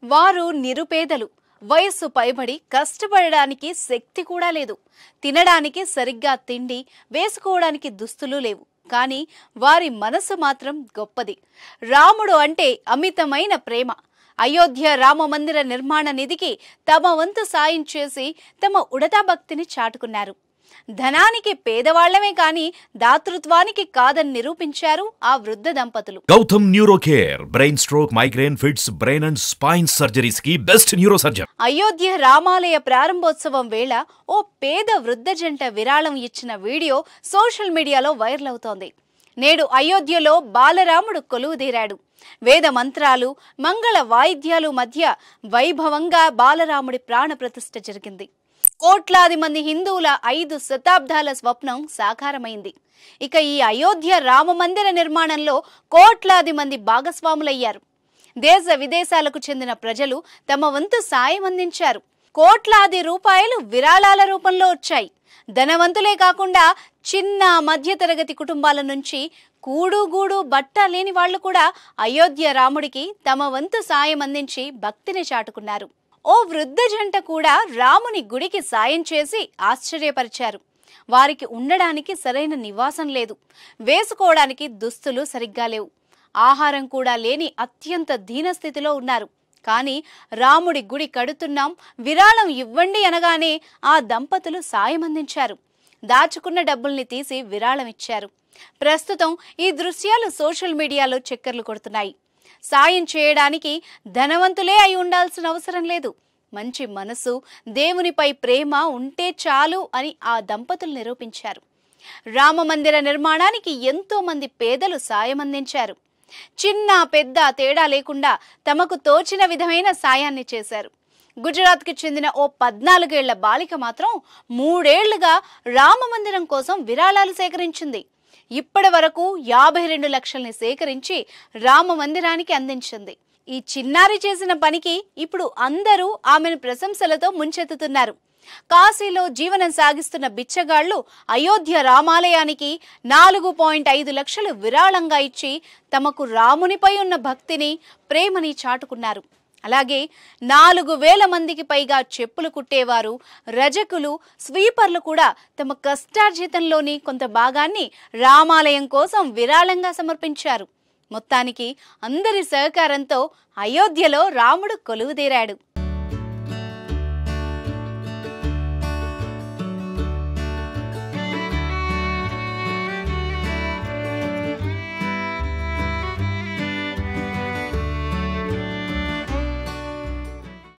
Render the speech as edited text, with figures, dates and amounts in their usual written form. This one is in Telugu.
వారు నిరుపేదలు. వయస్సు పైబడి కష్టపడడానికి శక్తి కూడా లేదు. తినడానికి సరిగ్గా తిండి, వేసుకోవడానికి దుస్తులు లేవు. కానీ వారి మనసు మాత్రం గొప్పది. రాముడు అంటే అమితమైన ప్రేమ. అయోధ్య రామ మందిర నిర్మాణ నిధికి తమ వంతు సాయం చేసి తమ ఉడతా భక్తిని చాటుకున్నారు. ధనానికి పేదవాళ్లమే కాని దాతృత్వానికి కాదని నిరూపించారు ఆ వృద్ధ దంపతులు. Gautam neuro care brain stroke, migraine, fits, brain and spine surgeries కి బెస్ట్ న్యూరో సర్జన్. అయోధ్య రామాలయ ప్రారంభోత్సవం వేళ ఓ పేద వృద్ధ జంట విరాళం ఇచ్చిన వీడియో సోషల్ మీడియాలో వైరల్ అవుతోంది. నేడు అయోధ్యలో బాలరాముడు కొలువుదీరాడు. వేద మంత్రాలు, మంగళ వాయిద్యాలు మధ్య వైభవంగా బాలరాముడి ప్రాణ ప్రతిష్ఠ జరిగింది. కోట్లాది మంది హిందువుల 5 శతాబ్దాల స్వప్నం సాకారమైంది. ఇక ఈ అయోధ్య రామ మందిర నిర్మాణంలో కోట్లాది మంది భాగస్వాములయ్యారు. దేశ విదేశాలకు చెందిన ప్రజలు తమ వంతు సాయం అందించారు. కోట్లాది రూపాయలు విరాళాల రూపంలో వచ్చాయి. ధనవంతులే కాకుండా చిన్న మధ్యతరగతి కుటుంబాల నుంచి కూడుగూడు బట్ట లేని వాళ్లు కూడా అయోధ్య రాముడికి తమ వంతు సాయం అందించి భక్తిని చాటుకున్నారు. ఓ వృద్ధ జంట కూడా రాముని గుడికి సాయం చేసి ఆశ్చర్యపరిచారు. వారికి ఉండడానికి సరైన నివాసం లేదు, వేసుకోవడానికి దుస్తులు సరిగ్గా లేవు, ఆహారం కూడా లేని అత్యంత దీనస్థితిలో ఉన్నారు. కానీ రాముడి గుడి కడుతున్నాం, విరాళం ఇవ్వండి అనగానే ఆ దంపతులు సాయం అందించారు. దాచుకున్న డబ్బుల్ని తీసి విరాళం ఇచ్చారు. ప్రస్తుతం ఈ దృశ్యాలు సోషల్ మీడియాలో చక్కర్లు కొడుతున్నాయి. సాయం చేయడానికి ధనవంతులే అయి ఉండాల్సిన అవసరం లేదు. మంచి మనసు, దేవునిపై ప్రేమ ఉంటే చాలు అని ఆ దంపతులు నిరూపించారు. రామ మందిర నిర్మాణానికి ఎంతో మంది పేదలు సాయం అందించారు. చిన్న పెద్ద తేడా లేకుండా తమకు తోచిన విధమైన సాయాన్ని చేశారు. గుజరాత్కి చెందిన ఓ 14 ఏళ్ల బాలిక మాత్రం 3 ఏళ్లుగా రామ మందిరం కోసం విరాళాలు సేకరించింది. ఇప్పటి వరకు 52 లక్షల్ని సేకరించి రామ మందిరానికి అందించింది. ఈ చిన్నారి చేసిన పనికి ఇప్పుడు అందరూ ఆమెను ప్రశంసలతో ముంచెత్తుతున్నారు. కాశీలో జీవనం సాగిస్తున్న బిచ్చగాళ్లు అయోధ్య రామాలయానికి 4.5 లక్షలు విరాళంగా ఇచ్చి తమకు రామునిపై ఉన్న భక్తిని, ప్రేమని చాటుకున్నారు. అలాగే 4,000 మందికి పైగా చెప్పులు కుట్టేవారు, రజకులు, స్వీపర్లు కూడా తమ కష్టార్జితంలోని కొంత భాగాన్ని రామాలయం కోసం విరాళంగా సమర్పించారు. మొత్తానికి అందరి సహకారంతో అయోధ్యలో రాముడు కొలువుదీరాడు.